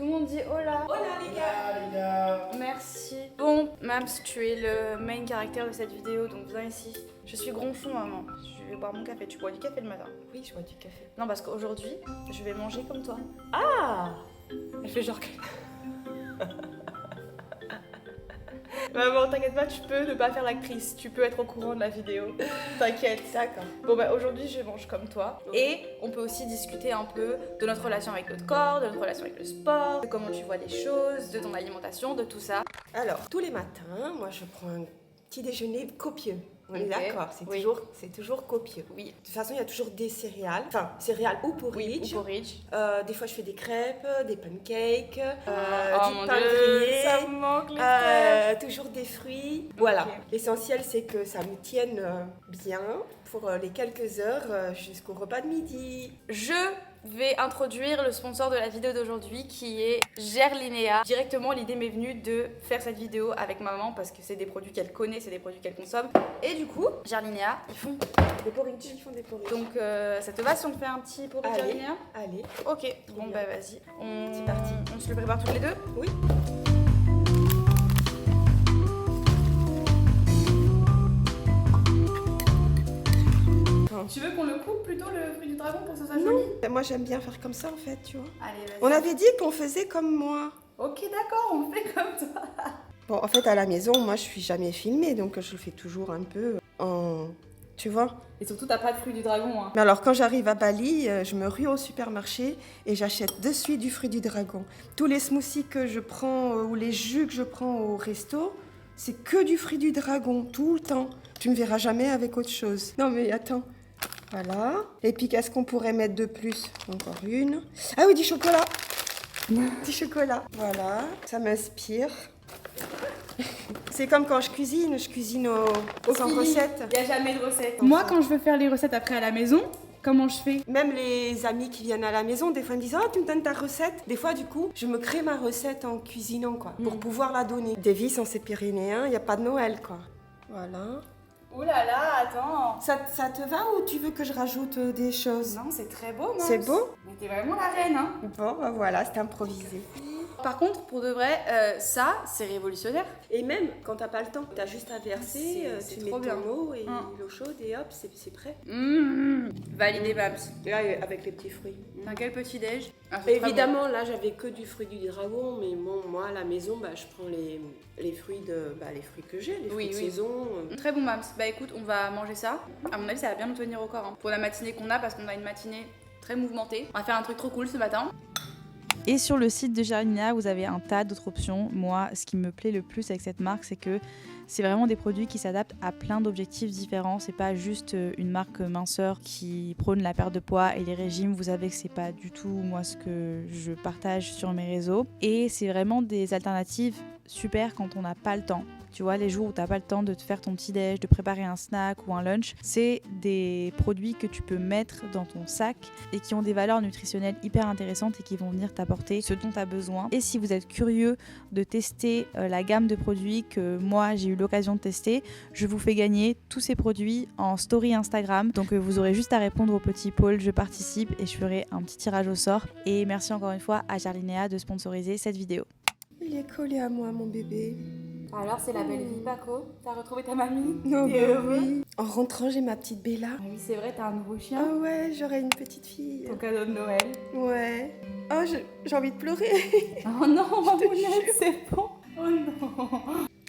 Tout le monde dit hola. Hola les gars. les gars. Merci. Bon, Mams, tu es le main caractère de cette vidéo, donc viens ici. Je suis gronchon, maman. Je vais boire mon café. Tu bois du café le matin? Oui, je bois du café. Non, parce qu'aujourd'hui, je vais manger comme toi. Ah. Elle fait genre que... Maman, t'inquiète pas, tu peux ne pas faire l'actrice. Tu peux être au courant de la vidéo. T'inquiète. D'accord. Bon bah aujourd'hui je mange comme toi. Et on peut aussi discuter un peu de notre relation avec notre corps, de notre relation avec le sport, de comment tu vois les choses, de ton alimentation, de tout ça. Alors, tous les matins, moi je prends un petit déjeuner copieux. On est Ok. d'accord, Oui. c'est toujours copieux. Oui. De toute façon, il y a toujours des céréales. Enfin, céréales ou porridge. Ou porridge. Des fois, je fais des crêpes, des pancakes, Oh du mon pain Dieu, grillé. ça me manque les crêpes. Toujours des fruits. Voilà. Ok. L'essentiel, c'est que ça me tienne bien pour les quelques heures jusqu'au repas de midi. Je vais introduire le sponsor de la vidéo d'aujourd'hui qui est Gerlinea. Directement, l'idée m'est venue de faire cette vidéo avec maman parce que c'est des produits qu'elle connaît, c'est des produits qu'elle consomme. Et du coup, Gerlinea, ils font Des porridge, ils font des porridge. donc ça te va si on fait un petit porridge Allez. Gerlinea? Allez. Ok, bon bien. bah vas-y. C'est parti. On se le prépare toutes les deux? Oui. Tu veux qu'on le coupe plutôt le fruit du dragon pour que ça soit Non. joli? Moi, j'aime bien faire comme ça, en fait, tu vois. Allez, vas-y. On avait dit qu'on faisait comme moi. Ok, d'accord, on fait comme toi. Bon, en fait, à la maison, moi, je suis jamais filmée, donc je le fais toujours un peu en... Tu vois. Et surtout, t'as pas de fruit du dragon, hein. Mais alors, quand j'arrive à Bali, je me rue au supermarché et j'achète de suite du fruit du dragon. Tous les smoothies que je prends ou les jus que je prends au resto, c'est que du fruit du dragon, tout le temps. Tu me verras jamais avec autre chose. Non, mais attends. Voilà. Et puis, qu'est-ce qu'on pourrait mettre de plus? Encore une. Ah oui, du chocolat. Du chocolat. Voilà. Ça m'inspire. C'est comme quand je cuisine sans recette. Il n'y a jamais de recette. Moi, quand je veux faire les recettes après à la maison, comment je fais? Même les amis qui viennent à la maison, des fois ils me disent « Ah, tu me donnes ta recette ?» Des fois, du coup, je me crée ma recette en cuisinant, quoi, pour pouvoir la donner. Davis, en ces Pyrénéens, il n'y a pas de Noël, quoi. Voilà. Ouh là là, attends. Ça te va ou tu veux que je rajoute des choses? Non, c'est très beau, Mams. C'est beau? Mais t'es vraiment la reine, hein. Bon, bah voilà, c'est improvisé. Par contre, pour de vrai, ça, c'est révolutionnaire. Et même, quand t'as pas le temps, t'as juste à verser, C'est tu mets trop bien. ton eau et Mm. l'eau chaude et hop, c'est prêt. Validé, Mams. Et là, avec les petits fruits. T'as quel petit déj? Ah, c'est très Évidemment, là, j'avais que du fruit du dragon, mais bon, moi, à la maison, bah, je prends les fruits les fruits que j'ai, les fruits de saison. bon. Très bon, Mams. Bah écoute, on va manger ça. À mon avis, ça va bien nous tenir au corps, hein, pour la matinée qu'on a, parce qu'on a une matinée très mouvementée. On va faire un truc trop cool ce matin. Et sur le site de Gerlinea, vous avez un tas d'autres options. Moi, ce qui me plaît le plus avec cette marque, c'est que c'est vraiment des produits qui s'adaptent à plein d'objectifs différents. C'est pas juste une marque minceur qui prône la perte de poids et les régimes. Vous savez que c'est pas du tout moi ce que je partage sur mes réseaux. Et c'est vraiment des alternatives super quand on n'a pas le temps. Tu vois, les jours où tu n'as pas le temps de te faire ton petit-déj, de préparer un snack ou un lunch, c'est des produits que tu peux mettre dans ton sac et qui ont des valeurs nutritionnelles hyper intéressantes et qui vont venir t'apporter ce dont tu as besoin. Et si vous êtes curieux de tester la gamme de produits que moi j'ai eu l'occasion de tester, je vous fais gagner tous ces produits en story Instagram. Donc vous aurez juste à répondre au petit poll, je participe et je ferai un petit tirage au sort. Et merci encore une fois à Gerlinea de sponsoriser cette vidéo. Il est collé à moi, mon bébé. Alors, c'est la belle vie, Paco. T'as retrouvé ta mamie? Non, T'es heureux? oui. En rentrant, j'ai ma petite Bella. Ah oui, c'est vrai, t'as un nouveau Ah chien. ouais, j'aurai une petite fille. Ton cadeau de Noël. Ouais. Oh, j'ai envie de pleurer. Oh non, te Mamounette, jure. c'est bon. Oh non.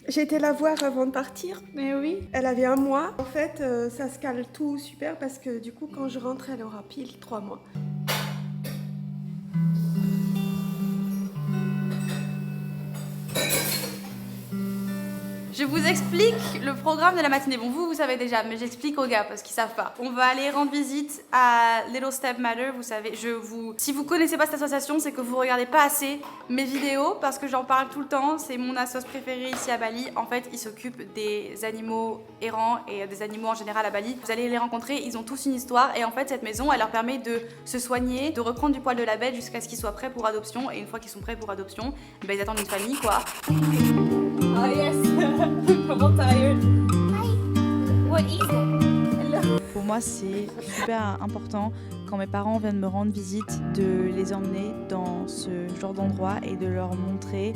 J'ai été la voir avant de partir. Mais oui. Elle avait 1 mois. En fait, ça se cale tout super parce que du coup, quand je rentre, elle aura pile 3 mois. Je vous explique le programme de la matinée. Bon, vous savez déjà, mais j'explique aux gars parce qu'ils savent pas. On va aller rendre visite à Little Step Matter. Vous savez, si vous connaissez pas cette association, c'est que vous regardez pas assez mes vidéos parce que j'en parle tout le temps. C'est mon assoce préférée ici à Bali. En fait, ils s'occupent des animaux errants et des animaux en général à Bali. Vous allez les rencontrer, ils ont tous une histoire. Et en fait, cette maison, elle leur permet de se soigner, de reprendre du poil de la bête jusqu'à ce qu'ils soient prêts pour adoption. Et une fois qu'ils sont prêts pour adoption, ben, ils attendent une famille, quoi. Oh yes! Comment tired? Pour moi, c'est super important quand mes parents viennent me rendre visite, de les emmener dans ce genre d'endroit et de leur montrer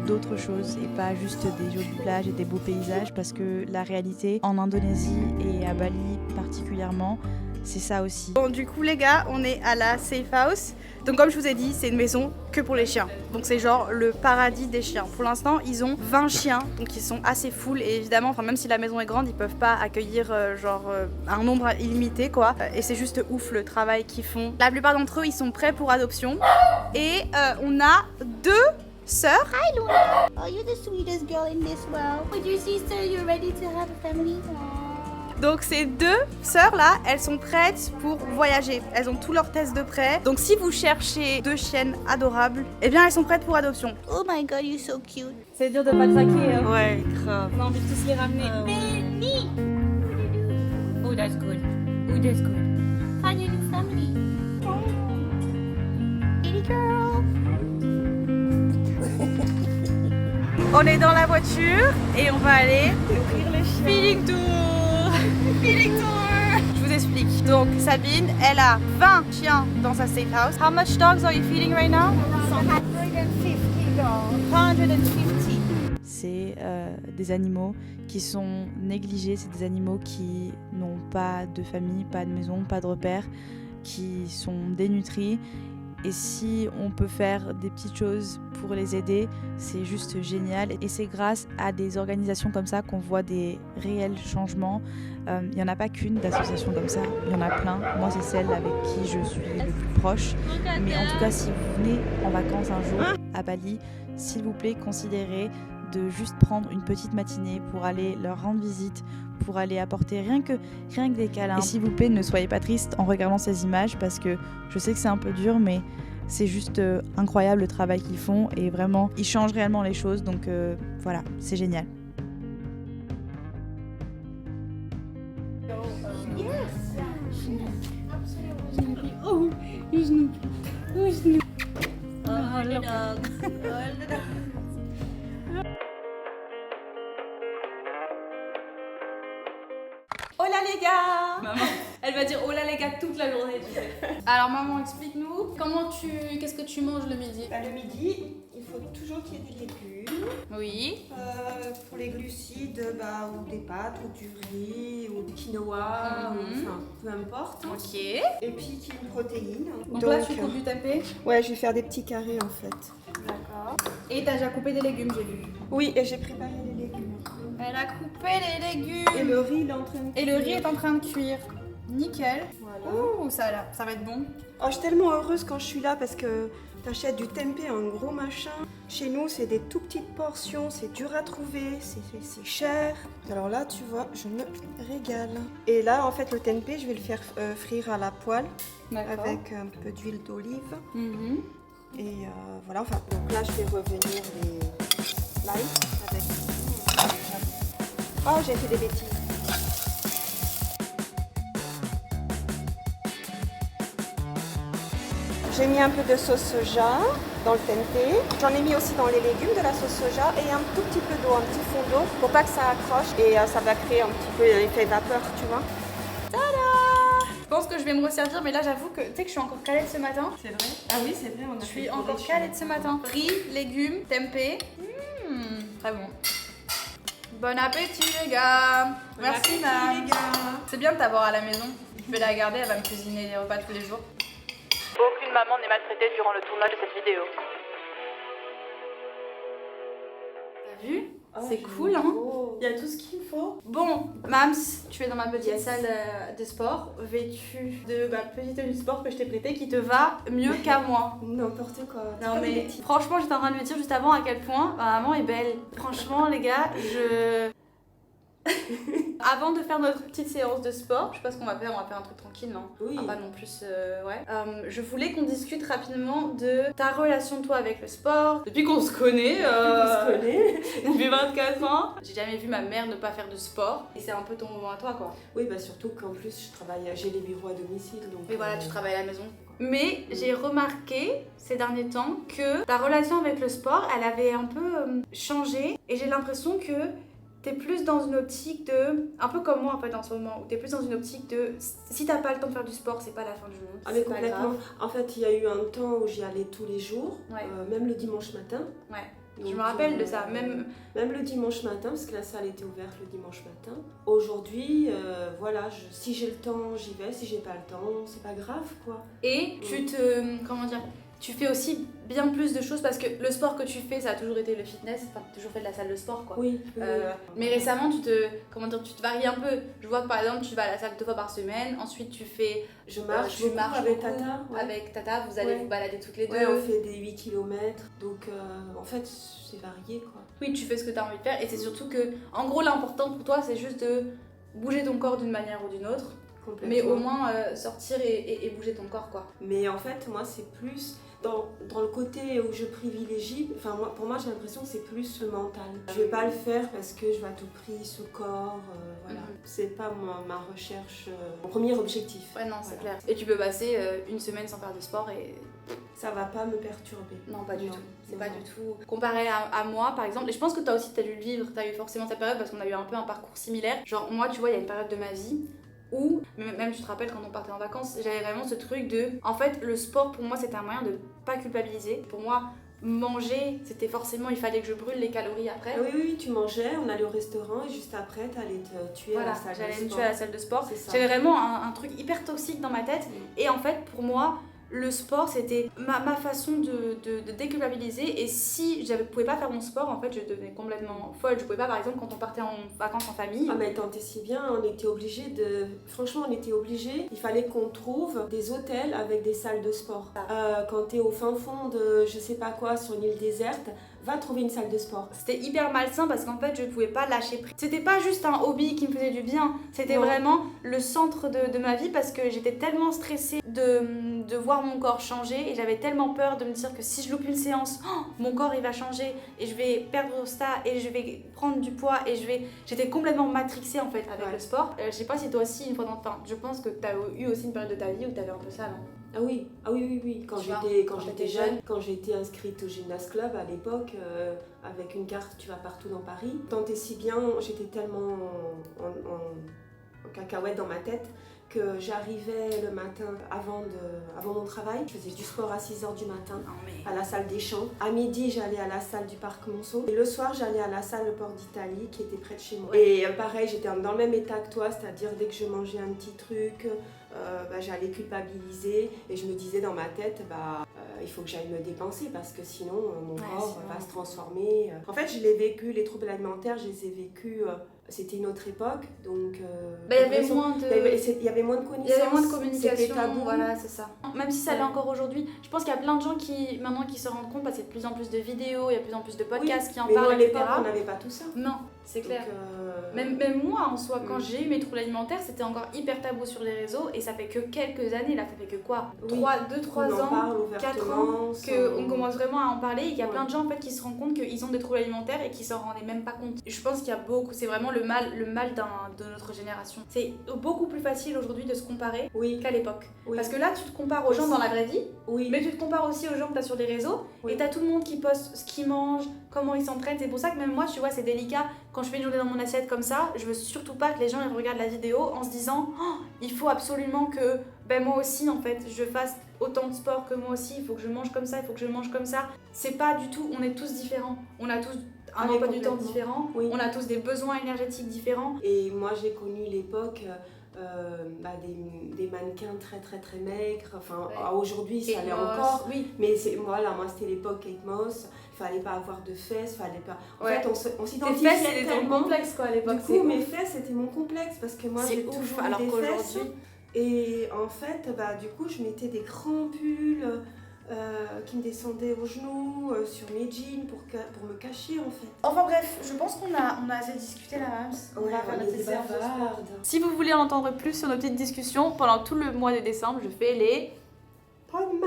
d'autres choses et pas juste des jolies plages et des beaux paysages, parce que la réalité en Indonésie et à Bali particulièrement, c'est ça aussi. Bon, du coup les gars, on est à la Safe House. Donc comme je vous ai dit, c'est une maison que pour les chiens. Donc c'est genre le paradis des chiens. Pour l'instant, ils ont 20 chiens, donc ils sont assez full. Et évidemment, même si la maison est grande, ils peuvent pas accueillir un nombre illimité quoi. Et c'est juste ouf le travail qu'ils font. La plupart d'entre eux, ils sont prêts pour adoption. Et on a 2 sœurs. Hi, Luna. Oh, you're the sweetest girl in this world. With your sister, you're ready to have a family. Donc ces 2 sœurs là, elles sont prêtes pour voyager. Elles ont tous leurs tests de prêt. Donc si vous cherchez 2 chiennes adorables, eh bien elles sont prêtes pour adoption. Oh my god, you're so cute. C'est dur de pas craquer. Hein. Ouais, grave. On a envie de tous les ramener. Benny. Oh, that's good. Oh, that's good. Find your new family. Kitty girl. On est dans la voiture et on va aller Ouvrir les chiens. feeling tour. Feeling tour. Je vous explique. Donc Sabine, elle a 20 chiens dans sa safe house. How much dogs are you feeding right now? 150. C'est des animaux qui sont négligés, c'est des animaux qui n'ont pas de famille, pas de maison, pas de repères, qui sont dénutris. Et si on peut faire des petites choses pour les aider, c'est juste génial. Et c'est grâce à des organisations comme ça qu'on voit des réels changements. Il n'y en a pas qu'une d'association comme ça, il y en a plein. Moi, c'est celle avec qui je suis le plus proche. Mais en tout cas, si vous venez en vacances un jour à Bali, s'il vous plaît, considérez de juste prendre une petite matinée pour aller leur rendre visite, pour aller apporter rien que des câlins. Et s'il vous plaît, ne soyez pas triste en regardant ces images, parce que je sais que c'est un peu dur, mais c'est juste incroyable le travail qu'ils font et vraiment, ils changent réellement les choses. Donc voilà, c'est génial. Oh, Snoopy. Oh, Snoopy. Oh, the dog. Oh là les gars! Maman, elle va dire oh là les gars toute la journée, tu sais. Alors maman, explique-nous, qu'est-ce que tu manges le midi? Bah, le midi, il faut toujours qu'il y ait des légumes. Oui. Pour les glucides, ou des pâtes, ou du riz, ou du quinoa, enfin peu importe. Ok. Et puis qu'il y ait une protéine. Donc là tu coupes du tempeh? Ouais, je vais faire des petits carrés en fait. D'accord. Et t'as déjà coupé des légumes, j'ai vu. Oui, et j'ai préparé les légumes. Elle a coupé les légumes. Et le riz, il est en train de Et le riz est en train de cuire. Nickel. Voilà. Ouh, ça va être bon. Oh, je suis tellement heureuse quand je suis là parce que t'achètes du tempeh, un gros machin. Chez nous, c'est des tout petites portions, c'est dur à trouver, c'est cher. Alors là, tu vois, je me régale. Et là, en fait, le tempeh, je vais le faire frire à la poêle avec un peu d'huile d'olive. Et voilà, enfin, donc là, je vais revenir les slices avec... Oh, j'ai fait des bêtises. J'ai mis un peu de sauce soja dans le tempeh. J'en ai mis aussi dans les légumes de la sauce soja et un tout petit peu d'eau, un petit fond d'eau pour pas que ça accroche et ça va créer un petit peu l'effet vapeur, tu vois. Tada! Je pense que je vais me resservir, mais là j'avoue que tu sais que je suis encore calée de ce matin. C'est vrai? Ah oui, c'est vrai, on a Je suis encore calée de ce matin. Riz, légumes, tempeh. Très bon. Bon appétit les gars. Merci Mam. les gars. C'est bien de t'avoir à la maison. Je vais la garder, elle va me cuisiner des repas tous les jours. Aucune maman n'est maltraitée durant le tournage de cette vidéo. T'as vu? C'est cool, hein? Il y a tout ce qu'il faut. Bon, Mams, tu es dans ma petite salle de sport, vêtue de ma petite tenue de sport que je t'ai prêtée, qui te va mieux qu'à moi. N'importe quoi. Non mais franchement, j'étais en train de lui dire juste avant à quel point ma maman est belle. Franchement, les gars, Avant de faire notre petite séance de sport, je sais pas ce qu'on va faire un truc tranquille, non? Oui. Ah, pas non plus, ouais. Je voulais qu'on discute rapidement de ta relation, toi, avec le sport. Depuis qu'on se connaît, depuis 24 ans. J'ai jamais vu ma mère ne pas faire de sport. Et c'est un peu ton moment à toi, quoi. Oui, bah surtout qu'en plus, j'ai les bureaux à domicile. Donc, Et voilà, tu travailles à la maison. Mais j'ai remarqué ces derniers temps que ta relation avec le sport, elle avait un peu changé. Et j'ai l'impression que t'es plus dans une optique de, un peu comme moi en fait en ce moment, où t'es plus dans une optique de, si t'as pas le temps de faire du sport, c'est pas la fin du monde, Ah mais c'est pas complètement. grave. En fait, il y a eu un temps où j'y allais tous les jours, Ouais. même le dimanche matin. Ouais. Je Donc, me rappelle de ça, même Même le dimanche matin, parce que la salle était ouverte le dimanche matin. Aujourd'hui, voilà, si j'ai le temps, j'y vais. Si j'ai pas le temps, c'est pas grave, quoi. et tu te, comment dire, tu fais aussi bien plus de choses parce que le sport que tu fais, ça a toujours été le fitness, enfin t'as toujours fait de la salle de sport quoi. Oui. Mais récemment, tu te varies un peu. Je vois que par exemple, tu vas à la salle 2 fois par semaine, ensuite tu fais, Je marche, tu beaucoup marches avec beaucoup Tata. Ouais. avec Tata, vous allez Ouais. vous balader toutes les deux. Ouais, on fait des 8 km. Donc, en fait, c'est varié, quoi. Oui, tu fais ce que tu as envie de faire et c'est surtout que, en gros, l'important pour toi, c'est juste de bouger ton corps d'une manière ou d'une autre, mais au moins sortir et bouger ton corps quoi. Mais en fait, moi, c'est plus dans le côté où je privilégie. Enfin, pour moi, j'ai l'impression que c'est plus le mental. Je vais pas le faire parce que je veux à tout prix ce corps. Voilà. C'est pas ma recherche, mon premier objectif. Ouais, non, c'est Voilà. clair. Et tu peux passer une semaine sans faire de sport et. Ça va pas me perturber. Non, pas du Non, tout. C'est non, pas non. du tout. Comparé à moi, par exemple, et je pense que toi aussi, t'as dû le vivre, t'as eu forcément ta période parce qu'on a eu un peu un parcours similaire. Genre, moi, tu vois, il y a une période de ma vie où, même tu te rappelles quand on partait en vacances, j'avais vraiment ce truc de. En fait, le sport pour moi, c'était un moyen de pas culpabiliser. Pour moi, manger, c'était forcément, il fallait que je brûle les calories après. Ah oui, tu mangeais, on allait au restaurant et juste après, t'allais te tuer à Voilà, la salle de j'allais me sport. tuer à la salle de sport. C'est ça. J'avais vraiment un truc hyper toxique dans ma tête. Et en fait, pour moi, le sport, c'était ma façon de déculpabiliser. Et si je ne pouvais pas faire mon sport, en fait, je devenais complètement folle. Je pouvais pas, par exemple, quand on partait en vacances en famille. Ah mais tant et si bien, on était obligés de... Franchement, on était obligés. Il fallait qu'on trouve des hôtels avec des salles de sport. Quand t'es au fin fond de je sais pas quoi, sur une île déserte, va trouver une salle de sport. C'était hyper malsain parce qu'en fait, je pouvais pas lâcher prise. C'était pas juste un hobby qui me faisait du bien. C'était Non. vraiment le centre de ma vie parce que j'étais tellement stressée de voir mon corps changer et j'avais tellement peur de me dire que si je loupe une séance, mon corps il va changer et je vais perdre ça et je vais prendre du poids et j'étais complètement matrixée en fait avec Ouais. le sport. Je sais pas si toi aussi une fois je pense que t'as eu aussi une période de ta vie où t'avais un peu ça, non? Ah oui. Quand Tu vois, j'étais quand j'étais t'étais jeune, jeune. quand j'ai été inscrite au gymnase club à l'époque, avec une carte tu vas partout dans Paris, tant et si bien, j'étais tellement en cacahuète dans ma tête que j'arrivais le matin avant mon travail, je faisais du sport à 6h du matin Non mais... à la salle des champs. À midi, j'allais à la salle du parc Monceau. Et le soir, j'allais à la salle Le Port d'Italie qui était près de chez moi. Et pareil, j'étais dans le même état que toi, c'est-à-dire dès que je mangeais un petit truc, j'allais culpabiliser et je me disais dans ma tête, il faut que j'aille me dépenser parce que sinon mon corps sinon... va se transformer. En fait, je l'ai vécu, les troubles alimentaires, je les ai vécus. C'était une autre époque, donc... il y avait moins de... Il y avait moins de connaissances. Il y avait moins de communication, c'était tabou. voilà, c'est ça. Même si ça l'est encore aujourd'hui, je pense qu'il y a plein de gens qui se rendent compte parce qu'il y a de plus en plus de vidéos, il y a de plus en plus de podcasts qui en mais nous, parlent, à l'époque, etc. on n'avait pas tout ça. Non, c'est clair. Donc, Même moi en soi, quand j'ai eu mes troubles alimentaires, c'était encore hyper tabou sur les réseaux et ça fait que quelques années, là, ça fait que quoi, Oui. 2-3 on en ans, parle 4 ans, ouvertement, qu'on commence vraiment à en parler et qu'il y a Ouais. plein de gens en fait qui se rendent compte qu'ils ont des troubles alimentaires et qui s'en rendaient même pas compte. Je pense qu'il y a beaucoup, c'est vraiment le mal de notre génération. C'est beaucoup plus facile aujourd'hui de se comparer Oui, qu'à l'époque. oui, Parce que là, tu te compares aux gens dans la vraie vie, oui. mais tu te compares aussi aux gens que tu as sur les réseaux, Oui. et tu as tout le monde qui poste ce qu'ils mangent, comment ils s'entraînent. C'est pour ça que même moi, tu vois, c'est délicat. Quand je fais une journée dans mon assiette comme ça, je veux surtout pas que les gens ils regardent la vidéo en se disant il faut absolument que moi aussi, en fait, je fasse autant de sport que moi aussi, il faut que je mange comme ça, il faut que je mange comme ça. C'est pas du tout, on est tous différents. On a tous un Oui, emploi du temps complètement. différent, Oui. on a tous des besoins énergétiques différents. Et moi, j'ai connu l'époque des mannequins très très très maigres. Enfin, Ouais. aujourd'hui, ça Kate l'est Moss, encore. oui. Mais moi, c'était l'époque Kate Moss. Il fallait pas avoir de fesses, fallait pas... En Ouais. fait, on Tes s'identifiait fesses, c'était ton tellement. complexe quoi à l'époque. Du coup, mes fesses, c'était mon complexe parce que moi, c'est j'ai ouf, toujours alors eu des fesses. qu'aujourd'hui... Et en fait, du coup, je mettais des grands pulls qui me descendaient aux genoux, sur mes jeans pour me cacher en fait. Enfin bref, je pense qu'on a assez discuté là, Mams. On va faire notre des petite séance de sport. bavardes. Si vous voulez en entendre plus sur nos petites discussions, pendant tout le mois de décembre, je fais les... Podmas.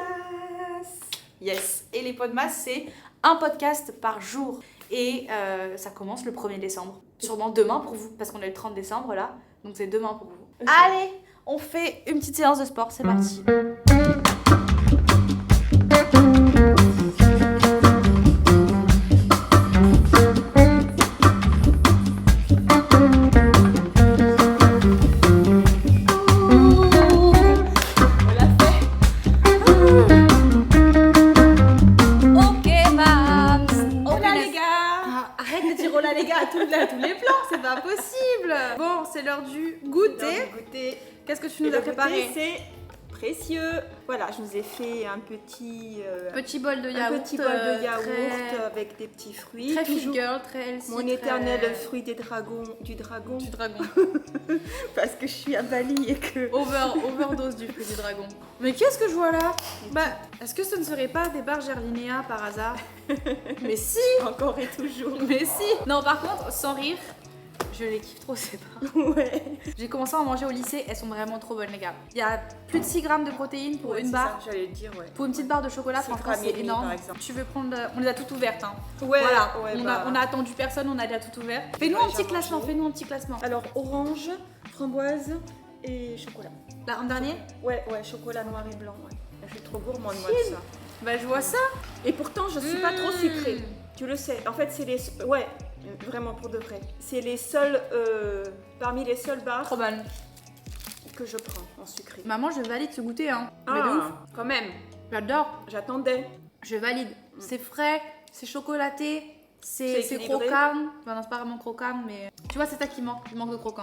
Yes. Et les Podmas, c'est un podcast par jour. Et ça commence le 1er décembre. Sûrement demain pour vous, parce qu'on est le 30 décembre là. Donc c'est demain pour vous. Ok. Allez, on fait une petite séance de sport, c'est parti. c'est l'heure du goûter. Goûter. Qu'est-ce que tu Et nous as le préparé? goûter, c'est précieux. Voilà, je vous ai fait un petit, Petit bol de un yaourt. petit bol de yaourt très, avec des petits fruits. très fit Toujours girl, très healthy. mon très- éternel fruit des dragons, du dragon. du dragon. Parce que je suis à Bali et que... Overdose du fruit du dragon. Mais qu'est-ce que je vois là? Bah, est-ce que ce ne serait pas des barres Gerlinéa par hasard? Mais si! Encore et toujours. Mais si! Non, par contre, sans rire, je les kiffe trop ces barres. Ouais. J'ai commencé à en manger au lycée, elles sont vraiment trop bonnes les gars. Il y a plus de 6 grammes de protéines pour une barre. J'allais le dire, ouais. Pour une petite barre de chocolat, 6 franchement grammes et c'est demi, énorme. par exemple. Tu veux prendre... On les a toutes ouvertes hein. Ouais, Voilà, ouais, on a attendu personne, on a déjà tout ouvert. Fais-nous Ouais, un petit j'ai classement, mangé. fais-nous un petit classement. Alors, orange, framboise et chocolat. Là, en dernier? Ouais, chocolat noir et blanc, ouais. Je suis trop gourmande, moi, de ça. Bah je vois ça. Et pourtant, je suis pas trop sucrée. Tu le sais. En fait, c'est les... Ouais, vraiment pour de vrai. C'est les seuls... Parmi les seules barres Trop bonne. que je prends en sucré. Maman, je valide ce goûter hein. Mais de ouf. Quand même. J'adore. J'attendais. Je valide. C'est frais, c'est chocolaté, C'est c'est équilibré. croquant. Enfin, non, c'est pas vraiment croquant, mais tu vois, c'est ça qui manque. Il manque de croquant.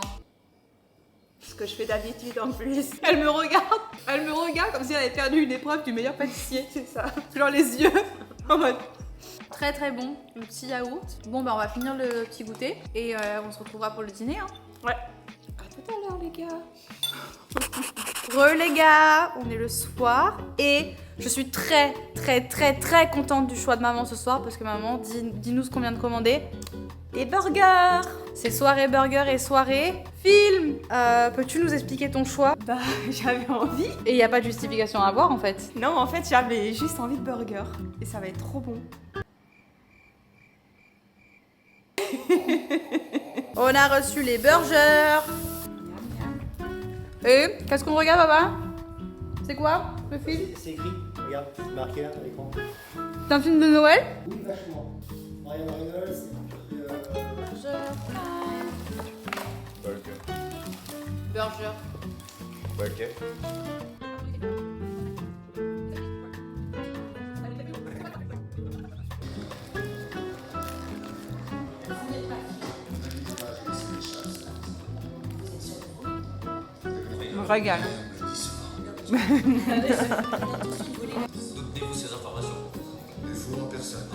Ce que je fais d'habitude en plus. Elle me regarde comme si elle avait perdu une épreuve du meilleur pâtissier. C'est ça. Genre les yeux en mode. Très très bon, le petit yaourt. Bon, bah on va finir le petit goûter et on se retrouvera pour le dîner. Hein. Ouais. À tout à l'heure, les gars. Les gars, on est le soir et je suis très contente du choix de maman ce soir parce que maman, dis-nous ce qu'on vient de commander. Des burgers. C'est soirée burger et soirée film. Peux-tu nous expliquer ton choix? Bah, j'avais envie. Et il n'y a pas de justification à avoir en fait. Non, en fait, j'avais juste envie de burger. Et ça va être trop bon. On a reçu les burgers. Et qu'est-ce qu'on regarde papa? C'est quoi le film? C'est écrit, regarde, c'est marqué là à l'écran. C'est un film de Noël? Oui, vachement. Ryan Reynolds, et puis. Burger. Burger. Je me régale. Donnez-vous ces informations. Mais vous en personne.